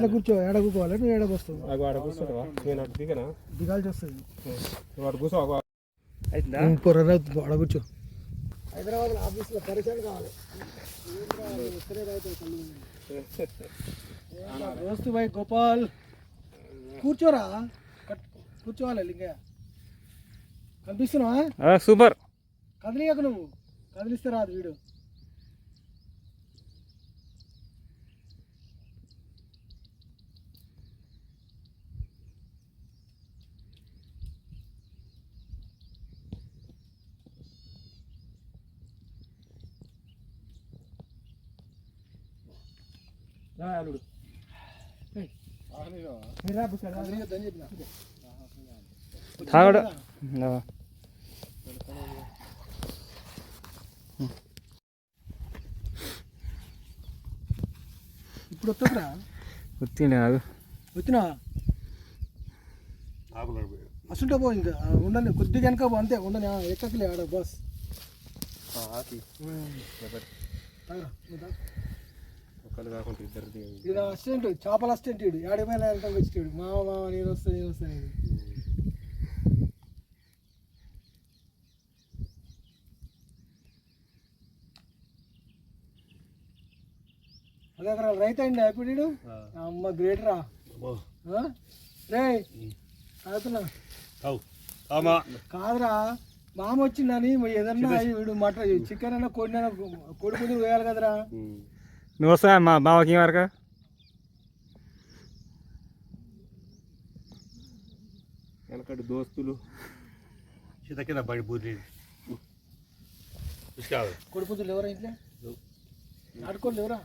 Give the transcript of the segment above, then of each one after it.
ఎట్లా కూర్చో ఏడ కూకోవాలి నువ్వు ఏడ వస్తావు ఆడ కూర్చోవా నేను అటు దిగనా దిగాల్సి వస్తుంది నువ్వు అటు కూర్చో ఆడ కూర్చో హైదరాబాద్ ఆఫీస్లో పరిచయం కావాలి దోస్తు భాయ్ గోపాల్ కూర్చోరా కూర్చోవాలి లింగయ్య కనిపిస్తున్నావా సూపర్ కదిలియకు నువ్వు కదిలిస్తే రాదు వీడు అల్లుడు తాగడు ఇప్పుడు వస్తుందిరా వచ్చిండే నాకు వచ్చినా అసంటే పో ఇంకా ఉండని కొద్దిగా వెనక పో అంతే ఉండని ఎక్కలే ఆడ బస్ ఇది అసిస్టెంట్ చేపల అసిస్టెంట్ ఇడు ఏడమైనా వెళ్తాం వచ్చాడు మామ నేను వస్తాను అదే అక్కడ రైతు అండి ఇప్పుడు అమ్మ గ్రేట్ రా రే తాగుతున్నా కాదురా మామ వచ్చిందని ఏదన్నా వీడు మటన్ చికెన్ అయినా కోడినైనా కోడి పుంజులు వేయాలి కదరా నువ్వు వస్తా మా బావకి వరకు వెనకటి దోస్తులు కింద బడి పూరి కోడి పుంజులు ఎవరా ఇంట్లో ఆడుకోండి ఎవరా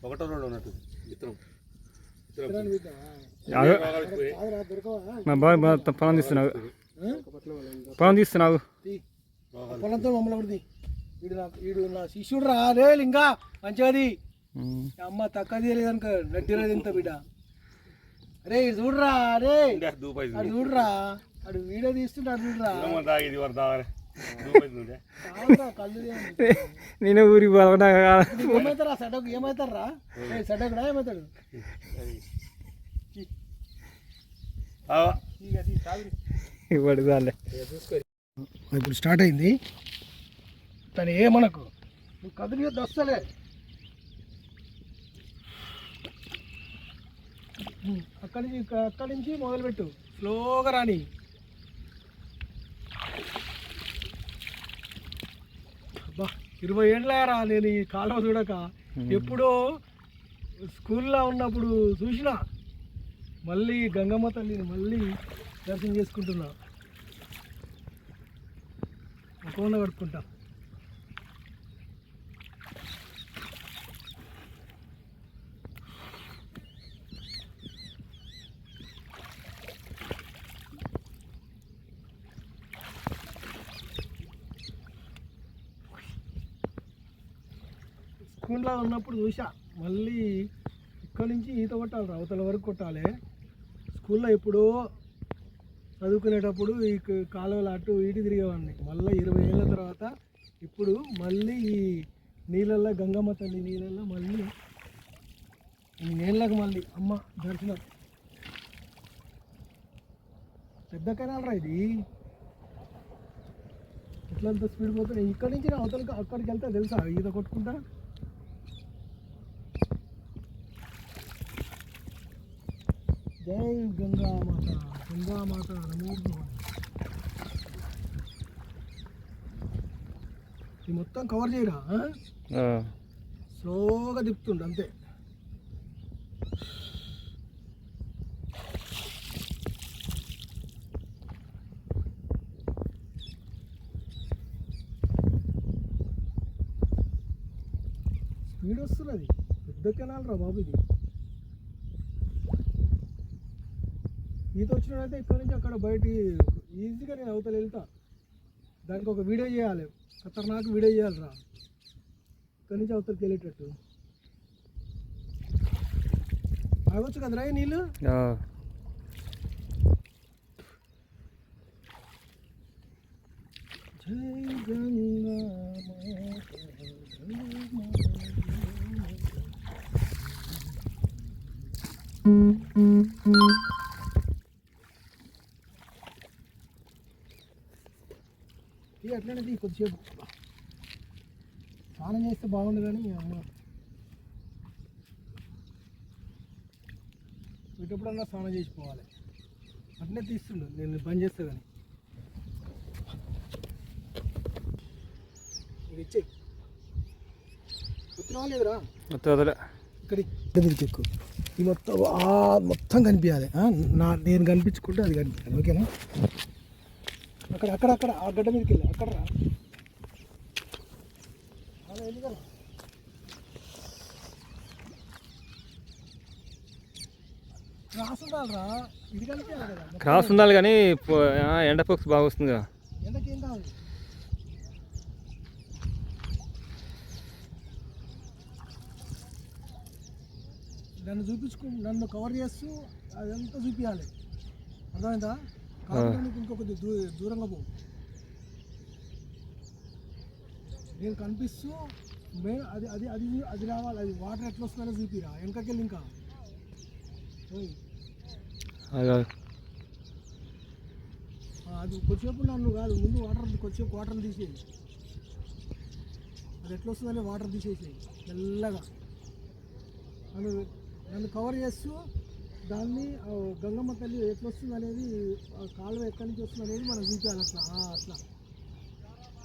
ఒకటో రెండు ఉన్నట్టు విత్తనం మా బావ పొలం తీస్తున్నావు పొలం తీస్తున్నావు పొలంతో మమ్మల్ని ఒకటి వీడు నా శిష్యుడు రా రే లింగా మంచిది అమ్మ తక్కువ తీయలేదనుక నడ్డిరాదు ఎంత బిడ్డ అరే ఇది చూడరా అరే అది చూడరా అడు వీడియో తీస్తుంటే అది చూడరా నేను ఊరికి పోదా ఏమవుతారా సడకు ఏమవుతారా సడకుడా ఏమవుతాడు ఇప్పుడు స్టార్ట్ అయింది తను ఏమనకు నువ్వు కదిలి దస్తలే అక్కడి నుంచి మొదలుపెట్టు స్లోగా రాని అబ్బా 20 ఏళ్ళరా నేను ఈ కాలువ చూడక ఎప్పుడో స్కూల్లో ఉన్నప్పుడు చూసినా మళ్ళీ గంగమ్మ తల్లిని మళ్ళీ దర్శనం చేసుకుంటున్నా కోన కడుక్కుంటా స్కూల్లో ఉన్నప్పుడు చూసా మళ్ళీ ఇక్కడి నుంచి ఈత కొట్టాలి అవతల వరకు కొట్టాలి స్కూల్లో ఎప్పుడో చదువుకునేటప్పుడు ఈ కాలువలు అటు ఇటు తిరిగేవాడిని మళ్ళీ 20 ఏళ్ళ తర్వాత ఇప్పుడు మళ్ళీ ఈ నీళ్ళల్లో గంగమ్మ తల్లి నీళ్ళల్లో మళ్ళీ ఈ నీళ్ళకు మళ్ళీ అమ్మ దర్శనం పెద్ద కెనాల్ రా ఇది ఎట్లంత స్పీడ్ పోతుంది ఇక్కడి నుంచి అవతలకి అక్కడికి వెళ్తే తెలుసా ఈత కొట్టుకుంటా జై గంగామాత గంగామాత నమో ఇది మొత్తం కవర్ చేయరా స్లోగా తిప్పుతుండు అంతే స్పీడ్ వస్తున్నది పెద్ద కెనాల్ రా బాబు ఇది ఈత వచ్చినట్టయితే ఇక్కడ నుంచి అక్కడ బయట ఈజీగా నేను అవతల వెళ్తా దానికి ఒక వీడియో చేయాలి ఖతర్నాక్ వీడియో చేయాలి రా ఇక్కడి నుంచి అవతలకి వెళ్ళేటట్టు ఆగొచ్చు కదరా ఈ నీళ్ళు జై గంగా ఇది అట్లనే కొద్దిసేపు స్నానం చేస్తే బాగుండు కానీ అమ్మ ఎప్పుడన్నా స్నానం చేసిపోవాలి. అట్లనే తీస్తుండు, నేను బంద్ చేస్తా కానీ ఇది ఇచ్చేయి. గుర్తు రాలేదురా వదిలే ఇక్కడికి ఎక్కువ ఈ మొత్తం మొత్తం కనిపించాలి. నేను కనిపించుకుంటే అది కనిపించాలి. ఓకేనా? అక్కడ అక్కడ అక్కడ ఆ గడ్డ మీదకి వెళ్ళి అక్కడ రా. అలా వెళ్ళి కదా క్రాస్ ఉండాలిరా, ఇది కనిపించాలి కదా. క్రాస్ ఉండాలి కానీ ఎండ ఫోక్స్ బాగా వస్తుంది కదా. ఎండకేం కాదు. నన్ను కవర్ చేస్తూ అదంతా చూపించాలి. అర్థమైందా? కాబట్టి ఇంకొక దూరంగా పో. నేను కనిపిస్తూ అది అది అది అది రావాలి. అది వాటర్ ఎట్లా వస్తుందో చూపిరా. వెనకకెళ్ళి ఇంకా అది కొద్దిసేపు నన్ను కాదు, ముందు కొద్దిసేపు వాటర్ తీసేయి. అది ఎట్లా వస్తుందని వాటర్ తీసేసేయి మెల్లగా. నన్ను కవర్ చేస్తూ దాన్ని గంగమ్మ తల్లి ఎట్లా వస్తుంది అనేది, కాలువ ఎక్కడి నుంచి వస్తుంది అనేది మనం చూపించాలి. అట్లా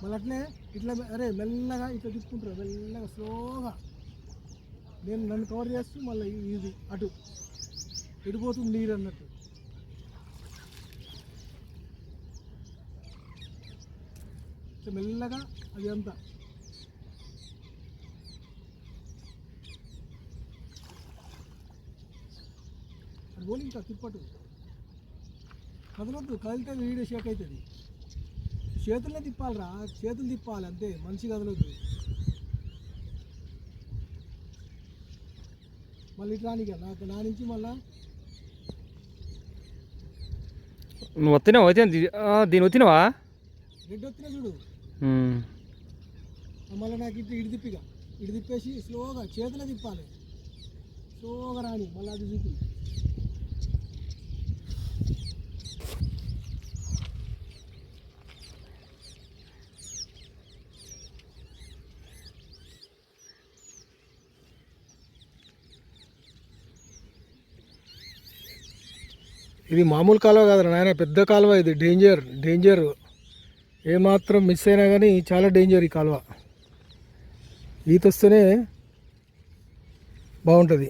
మళ్ళీ అట్లే ఇట్లా అరే మెల్లగా ఇట్లా తిప్పుకుంటారు, మెల్లగా స్లోగా. నన్ను కవర్ చేస్తూ మళ్ళీ ఇది అటు ఎడిపోతుంది నీరు అన్నట్టు. మెల్లగా అది అంతా అది పోలి ఇంకా తిప్పటు కదలొద్దు. కదిలితే వీడియో షేక్ అవుతుంది. చేతులనే తిప్పాలిరా, చేతులు తిప్పాలి అంతే, మనిషి కదలొద్దు. మళ్ళీ ఇట్లా రానిక నా నుంచి మళ్ళా నువ్వు వస్తున్నావు దీని వచ్చినావా? రెడ్ వచ్చినా చూడు. మళ్ళీ నాకు ఇట్లా ఇటు తిప్పిగా ఇటు తిప్పేసి స్లోగా చేతులే తిప్పాలి. స్లోగా రాని మళ్ళీ అది చూపి. ఇది మామూలు కాలువ కాదురా నాయన, పెద్ద కాలువ. ఇది డేంజర్. ఏమాత్రం మిస్ అయినా కానీ చాలా డేంజర్ ఈ కాలువ. ఈత వస్తేనే బాగుంటుంది.